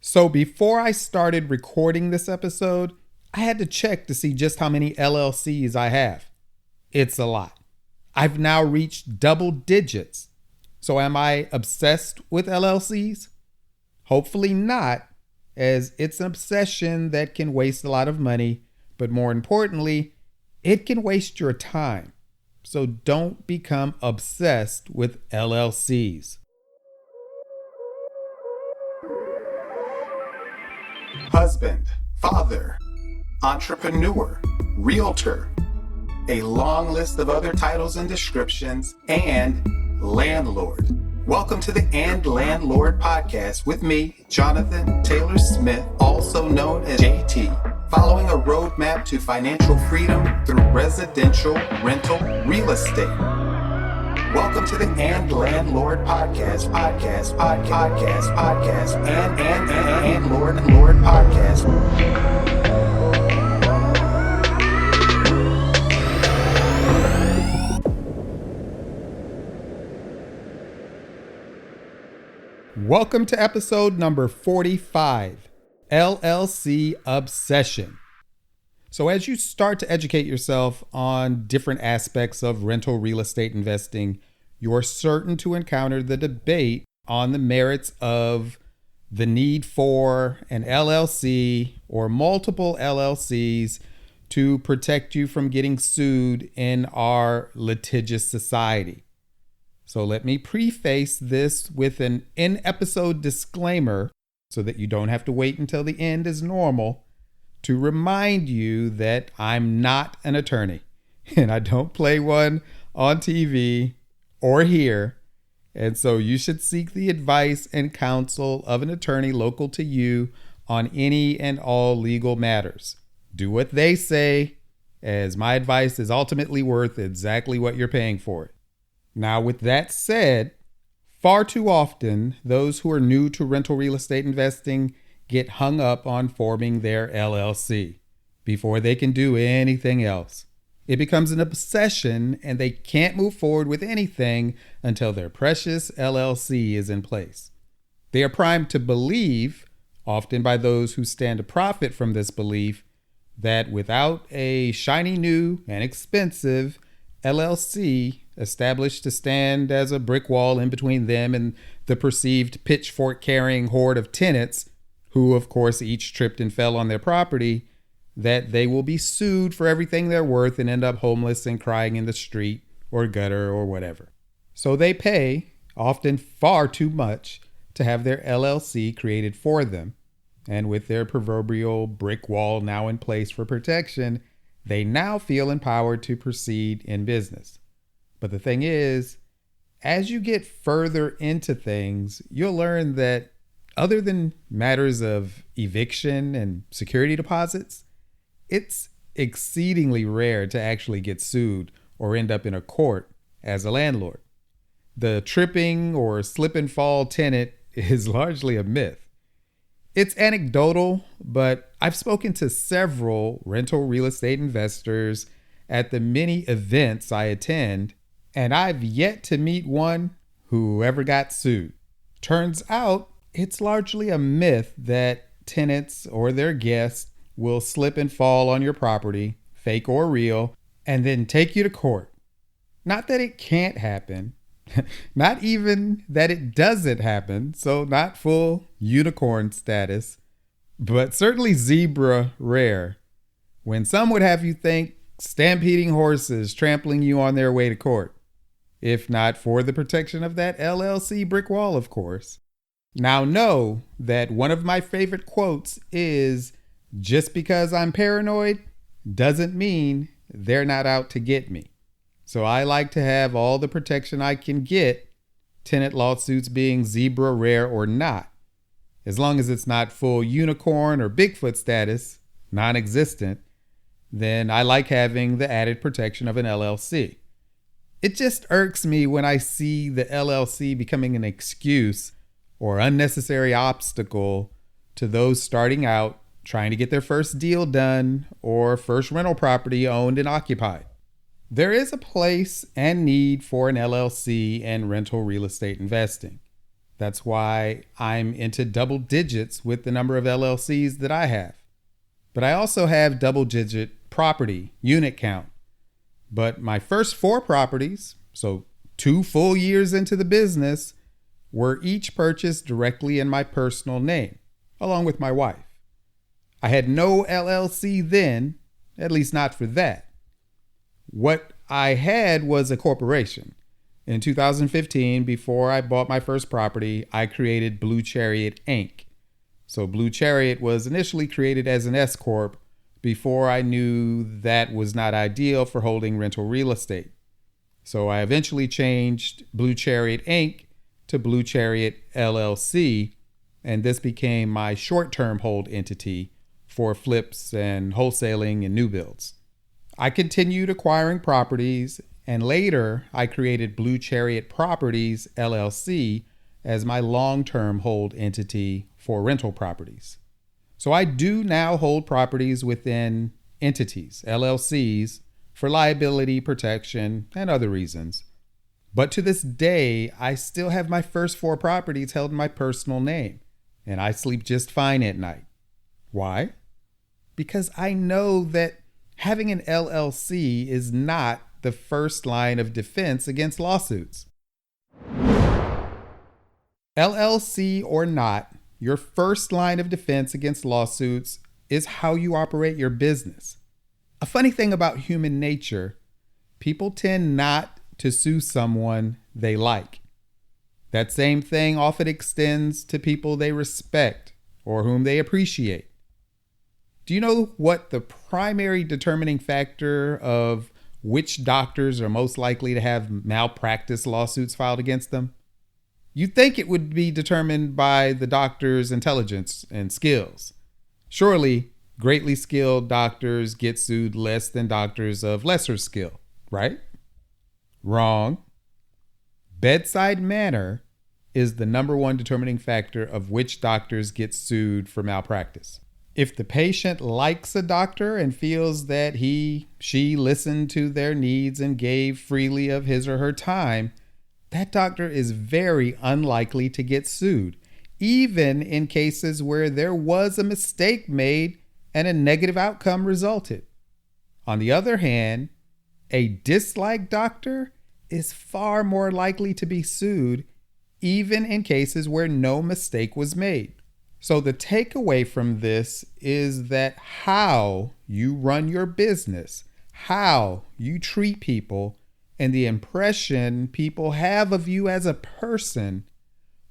So before I started recording this episode, I had to check to see just how many LLCs I have. It's a lot. I've now reached double digits. So am I obsessed with LLCs? Hopefully not, as it's an obsession that can waste a lot of money, but more importantly, it can waste your time. So don't become obsessed with LLCs. Husband, father, entrepreneur, realtor, a long list of other titles and descriptions, and landlord. Welcome to the And Landlord podcast with me, Jonathan Taylor Smith, also known as JT, following a roadmap to financial freedom through residential rental real estate. Welcome to the And Landlord podcast, and Lord podcast. Welcome to episode number 45, LLC Obsession. So as you start to educate yourself on different aspects of rental real estate investing, you're certain to encounter the debate on the merits of the need for an LLC or multiple LLCs to protect you from getting sued in our litigious society. So let me preface this with an in-episode disclaimer so that you don't have to wait until the end as normal to remind you that I'm not an attorney and I don't play one on TV or here. And so you should seek the advice and counsel of an attorney local to you on any and all legal matters. Do what they say, as my advice is ultimately worth exactly what you're paying for it. Now, with that said, far too often, those who are new to rental real estate investing get hung up on forming their LLC before they can do anything else. It becomes an obsession and they can't move forward with anything until their precious LLC is in place. They are primed to believe, often by those who stand to profit from this belief, that without a shiny new and expensive LLC established to stand as a brick wall in between them and the perceived pitchfork-carrying horde of tenants, who of course each tripped and fell on their property, that they will be sued for everything they're worth and end up homeless and crying in the street or gutter or whatever. So they pay, often far too much, to have their LLC created for them. And with their proverbial brick wall now in place for protection, they now feel empowered to proceed in business. But the thing is, as you get further into things, you'll learn that other than matters of eviction and security deposits, it's exceedingly rare to actually get sued or end up in a court as a landlord. The tripping or slip and fall tenant is largely a myth. It's anecdotal, but I've spoken to several rental real estate investors at the many events I attend, and I've yet to meet one who ever got sued. Turns out it's largely a myth that tenants or their guests will slip and fall on your property, fake or real, and then take you to court. Not that it can't happen, not even that it doesn't happen, so not full unicorn status, but certainly zebra rare, when some would have you think stampeding horses trampling you on their way to court, if not for the protection of that LLC brick wall, of course. Now know that one of my favorite quotes is, "Just because I'm paranoid doesn't mean they're not out to get me." So I like to have all the protection I can get, tenant lawsuits being zebra rare or not. As long as it's not full unicorn or Bigfoot status, non-existent, then I like having the added protection of an LLC. It just irks me when I see the LLC becoming an excuse or unnecessary obstacle to those starting out trying to get their first deal done or first rental property owned and occupied. There is a place and need for an LLC and rental real estate investing. That's why I'm into double digits with the number of LLCs that I have. But I also have double digit property unit count. But my first 4 properties, so 2 full years into the business, were each purchased directly in my personal name, along with my wife. I had no LLC then, at least not for that. What I had was a corporation. In 2015, before I bought my first property, I created Blue Chariot Inc. So Blue Chariot was initially created as an S Corp before I knew that was not ideal for holding rental real estate. So I eventually changed Blue Chariot Inc. to Blue Chariot LLC, and this became my short-term hold entity for flips and wholesaling and new builds. I continued acquiring properties, and later I created Blue Chariot Properties LLC as my long-term hold entity for rental properties. So I do now hold properties within entities, LLCs, for liability protection and other reasons. But to this day, I still have my first 4 properties held in my personal name, and I sleep just fine at night. Why? Because I know that having an LLC is not the first line of defense against lawsuits. LLC or not, your first line of defense against lawsuits is how you operate your business. A funny thing about human nature, people tend not to sue someone they like. That same thing often extends to people they respect or whom they appreciate. Do you know what the primary determining factor of which doctors are most likely to have malpractice lawsuits filed against them? You'd think it would be determined by the doctor's intelligence and skills. Surely, greatly skilled doctors get sued less than doctors of lesser skill, right? Wrong. Bedside manner is the number one determining factor of which doctors get sued for malpractice. If the patient likes a doctor and feels that she listened to their needs and gave freely of his or her time, that doctor is very unlikely to get sued, even in cases where there was a mistake made and a negative outcome resulted. On the other hand, a disliked doctor is far more likely to be sued, even in cases where no mistake was made. So the takeaway from this is that how you run your business, how you treat people, and the impression people have of you as a person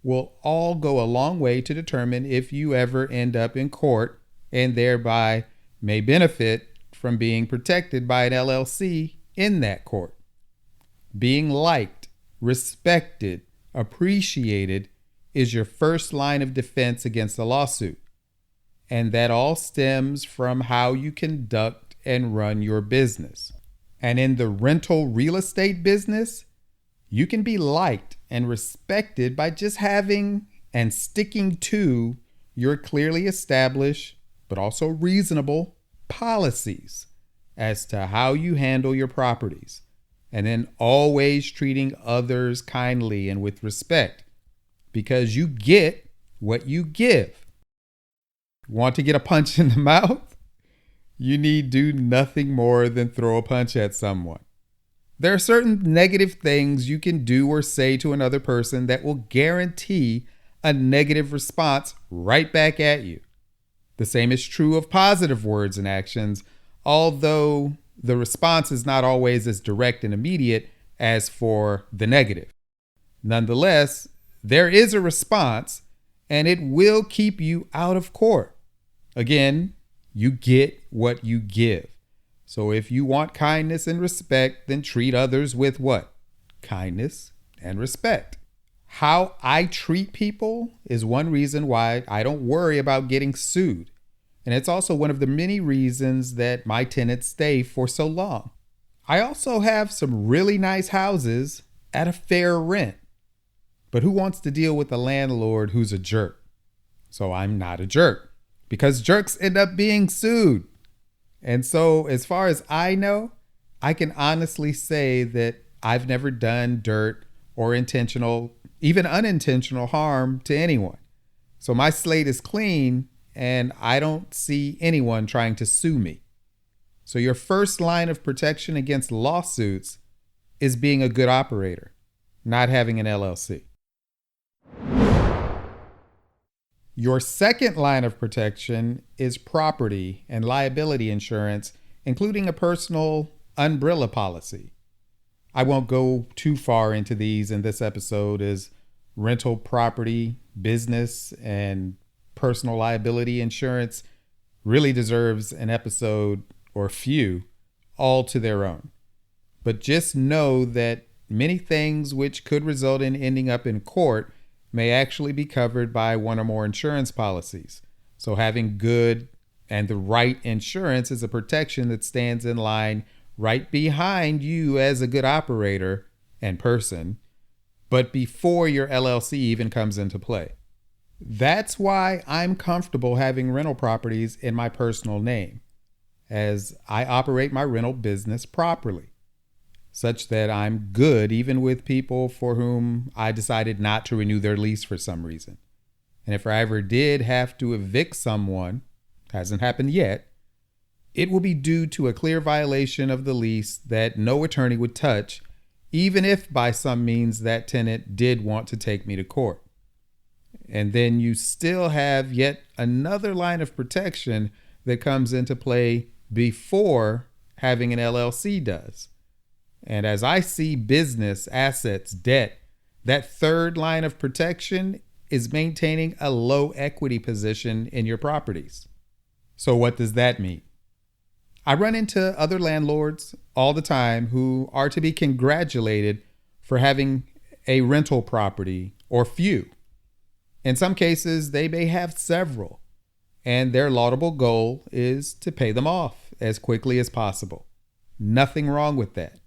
will all go a long way to determine if you ever end up in court and thereby may benefit from being protected by an LLC in that court. Being liked, respected, appreciated is your first line of defense against a lawsuit. And that all stems from how you conduct and run your business. And in the rental real estate business, you can be liked and respected by just having and sticking to your clearly established, but also reasonable policies as to how you handle your properties. And then always treating others kindly and with respect, because you get what you give. Want to get a punch in the mouth? You need do nothing more than throw a punch at someone. There are certain negative things you can do or say to another person that will guarantee a negative response right back at you. The same is true of positive words and actions, although the response is not always as direct and immediate as for the negative. Nonetheless, there is a response, and it will keep you out of court. Again, you get what you give. So if you want kindness and respect, then treat others with what? Kindness and respect. How I treat people is one reason why I don't worry about getting sued. And it's also one of the many reasons that my tenants stay for so long. I also have some really nice houses at a fair rent. But who wants to deal with a landlord who's a jerk? So I'm not a jerk, because jerks end up being sued. And so as far as I know, I can honestly say that I've never done dirt or intentional, even unintentional harm to anyone. So my slate is clean and I don't see anyone trying to sue me. So your first line of protection against lawsuits is being a good operator, not having an LLC. Your second line of protection is property and liability insurance, including a personal umbrella policy. I won't go too far into these in this episode, as rental property, business, and personal liability insurance really deserves an episode or few all to their own. But just know that many things which could result in ending up in court may actually be covered by one or more insurance policies. So having good and the right insurance is a protection that stands in line right behind you as a good operator and person, but before your LLC even comes into play. That's why I'm comfortable having rental properties in my personal name, as I operate my rental business properly, such that I'm good even with people for whom I decided not to renew their lease for some reason. And if I ever did have to evict someone, hasn't happened yet, it will be due to a clear violation of the lease that no attorney would touch, even if by some means that tenant did want to take me to court. And then you still have yet another line of protection that comes into play before having an LLC does. And as I see business, assets, debt, that third line of protection is maintaining a low equity position in your properties. So what does that mean? I run into other landlords all the time who are to be congratulated for having a rental property or few. In some cases, they may have several, and their laudable goal is to pay them off as quickly as possible. Nothing wrong with that.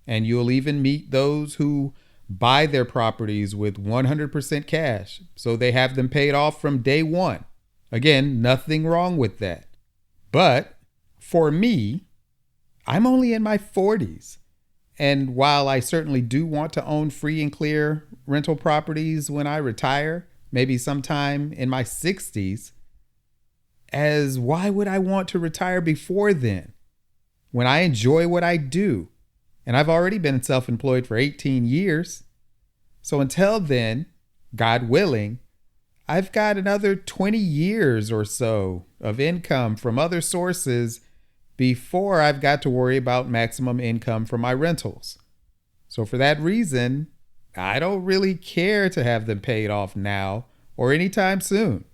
And you'll even meet those who buy their properties with 100% cash, so they have them paid off from day one. Again, nothing wrong with that. But for me, I'm only in my 40s. And while I certainly do want to own free and clear rental properties when I retire, maybe sometime in my 60s, as why would I want to retire before then, when I enjoy what I do? And I've already been self-employed for 18 years. So until then, God willing, I've got another 20 years or so of income from other sources before I've got to worry about maximum income from my rentals. So for that reason, I don't really care to have them paid off now or anytime soon.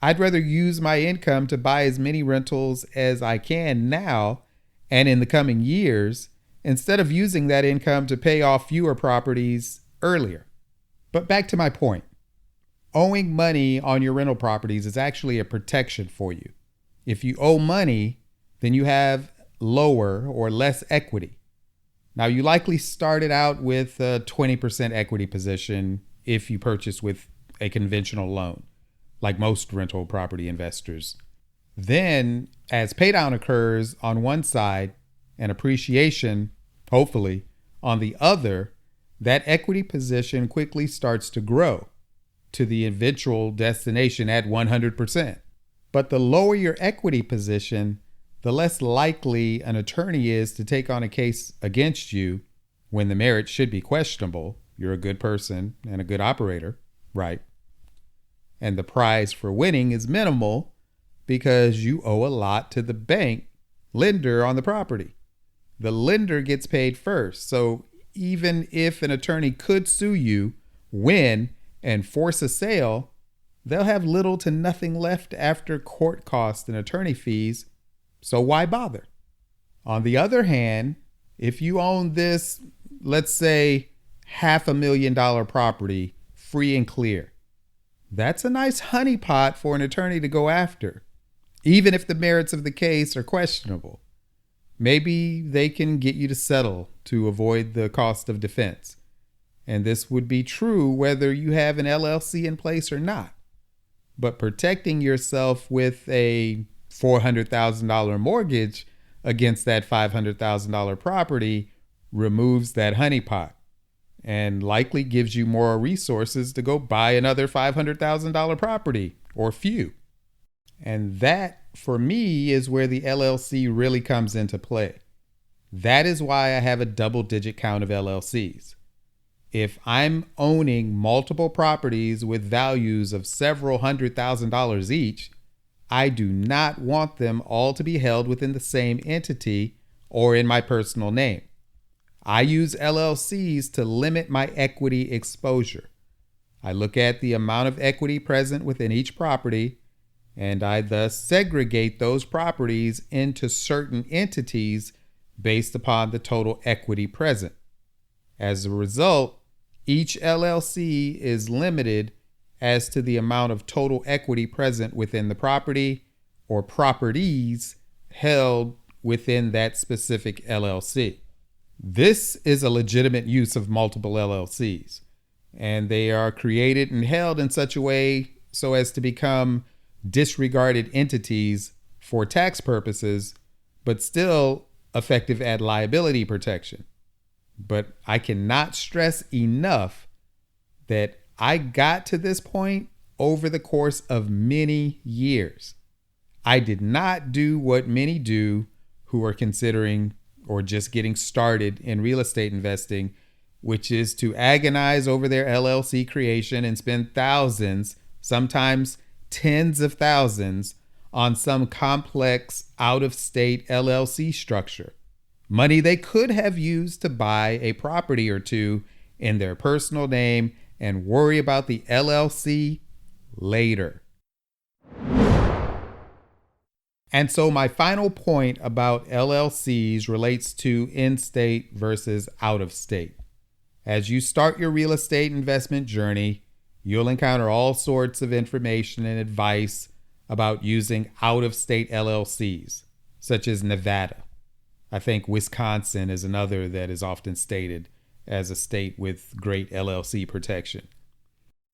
I'd rather use my income to buy as many rentals as I can now and in the coming years, instead of using that income to pay off fewer properties earlier. But back to my point. Owing money on your rental properties is actually a protection for you. If you owe money, then you have lower or less equity. Now, you likely started out with a 20% equity position if you purchased with a conventional loan, like most rental property investors. Then, as paydown occurs on one side and appreciation, hopefully, on the other, that equity position quickly starts to grow to the eventual destination at 100%. But the lower your equity position, the less likely an attorney is to take on a case against you when the merits should be questionable. You're a good person and a good operator, right? And the prize for winning is minimal because you owe a lot to the bank lender on the property. The lender gets paid first. So even if an attorney could sue you, win, and force a sale, they'll have little to nothing left after court costs and attorney fees. So why bother? On the other hand, if you own this, let's say, $500,000 property free and clear, that's a nice honeypot for an attorney to go after, even if the merits of the case are questionable. Maybe they can get you to settle to avoid the cost of defense. And this would be true whether you have an LLC in place or not. But protecting yourself with a $400,000 mortgage against that $500,000 property removes that honeypot. and likely gives you more resources to go buy another $500,000 property or few. And that, for me, is where the LLC really comes into play. That is why I have a double-digit count of LLCs. If I'm owning multiple properties with values of several $100,000 each, I do not want them all to be held within the same entity or in my personal name. I use LLCs to limit my equity exposure. I look at the amount of equity present within each property, and I thus segregate those properties into certain entities based upon the total equity present. As a result, each LLC is limited as to the amount of total equity present within the property or properties held within that specific LLC. This is a legitimate use of multiple LLCs, and they are created and held in such a way so as to become disregarded entities for tax purposes, but still effective at liability protection. But I cannot stress enough that I got to this point over the course of many years. I did not do what many do who are considering or just getting started in real estate investing, which is to agonize over their LLC creation and spend thousands, sometimes tens of thousands, on some complex out-of-state LLC structure. Money they could have used to buy a property or two in their personal name and worry about the LLC later. And so my final point about LLCs relates to InState versus out-of-state. As you start your real estate investment journey, you'll encounter all sorts of information and advice about using out-of-state LLCs, such as Nevada. I think Wisconsin is another that is often stated as a state with great LLC protection.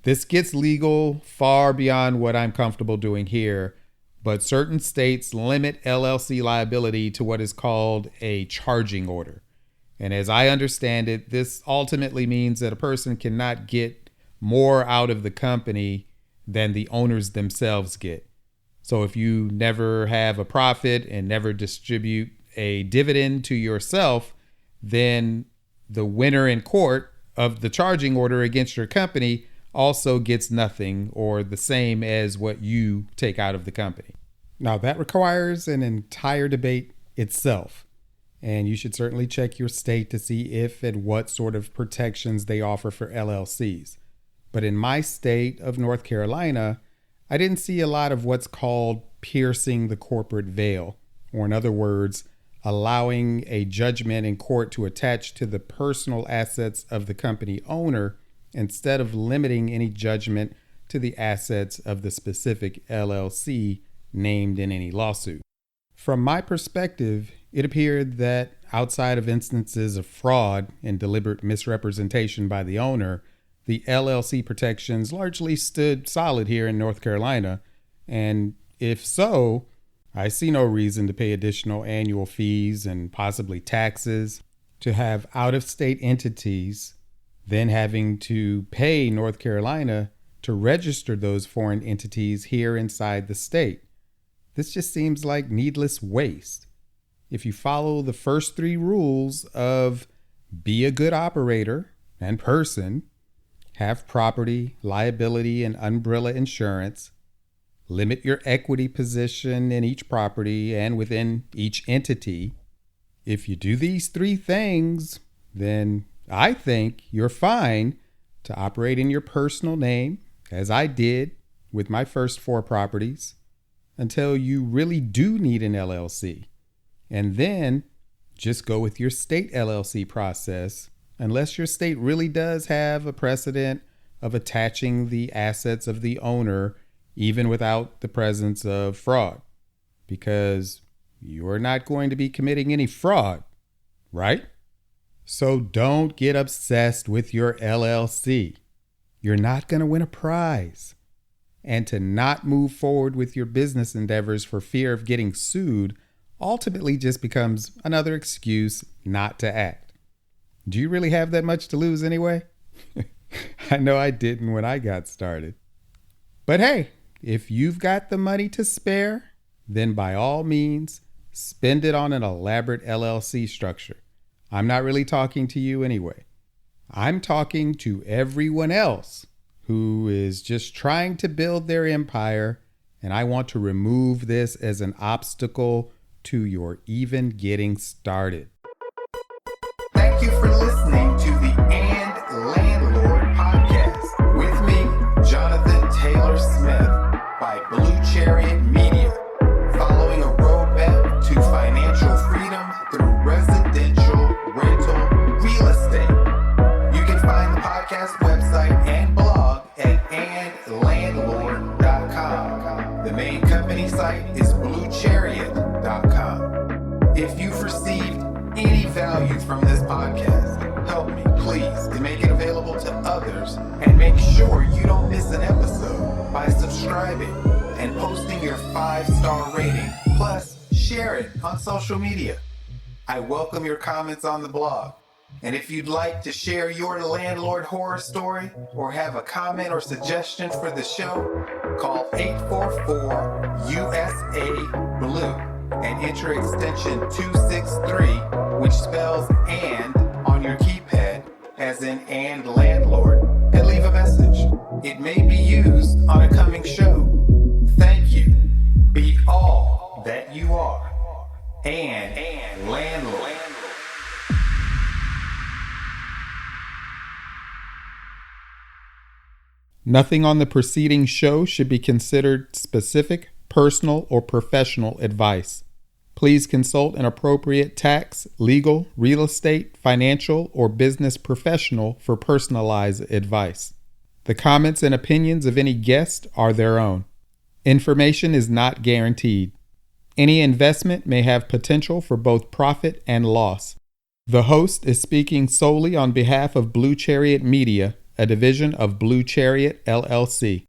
This gets legal far beyond what I'm comfortable doing here, but certain states limit LLC liability to what is called a charging order. And as I understand it, this ultimately means that a person cannot get more out of the company than the owners themselves get. So if you never have a profit and never distribute a dividend to yourself, then the winner in court of the charging order against your company also gets nothing or the same as what you take out of the company. Now, that requires an entire debate itself, and you should certainly check your state to see if and what sort of protections they offer for LLCs. But in my state of North Carolina, I didn't see a lot of what's called piercing the corporate veil, or in other words, allowing a judgment in court to attach to the personal assets of the company owner instead of limiting any judgment to the assets of the specific LLC named in any lawsuit. From my perspective, it appeared that outside of instances of fraud and deliberate misrepresentation by the owner, the LLC protections largely stood solid here in North Carolina. And if so, I see no reason to pay additional annual fees and possibly taxes to have out-of-state entities, then having to pay North Carolina to register those foreign entities here inside the state. This just seems like needless waste. If you follow the first three rules of be a good operator and person, have property, liability, and umbrella insurance, limit your equity position in each property and within each entity. If you do these three things, then I think you're fine to operate in your personal name, as I did with my first 4 properties, until you really do need an LLC. And then just go with your state LLC process, unless your state really does have a precedent of attaching the assets of the owner even without the presence of fraud, because you're not going to be committing any fraud, right? So don't get obsessed with your LLC. You're not going to win a prize. And to not move forward with your business endeavors for fear of getting sued ultimately just becomes another excuse not to act. Do you really have that much to lose anyway? I know I didn't when I got started. But hey, if you've got the money to spare, then by all means, spend it on an elaborate LLC structure. I'm not really talking to you anyway. I'm talking to everyone else who is just trying to build their empire, and I want to remove this as an obstacle to your even getting started. Thank you for listening to the Landlord podcast with me, Jonathan Taylor Smith, by Blue Chariot Media, following a roadmap to financial freedom through residential rental real estate. You can find the podcast website and blog at andlandlord.com. The main company site is bluechariot.com. If you've received any value from this podcast, help me, please, to make it available to others, and make sure you don't miss an episode by subscribing and posting your 5-star rating, plus share it on social media. I welcome your comments on the blog. And if you'd like to share your landlord horror story or have a comment or suggestion for the show, call 844-USA-BLUE and enter extension 263, which spells "and" on your keypad, as in "and landlord," and leave a message. It may be used on a coming show. Thank you. Be all that you are. And landlord. Nothing on the preceding show should be considered specific, personal, or professional advice. Please consult an appropriate tax, legal, real estate, financial, or business professional for personalized advice. The comments and opinions of any guest are their own. Information is not guaranteed. Any investment may have potential for both profit and loss. The host is speaking solely on behalf of Blue Chariot Media, a division of Blue Chariot LLC.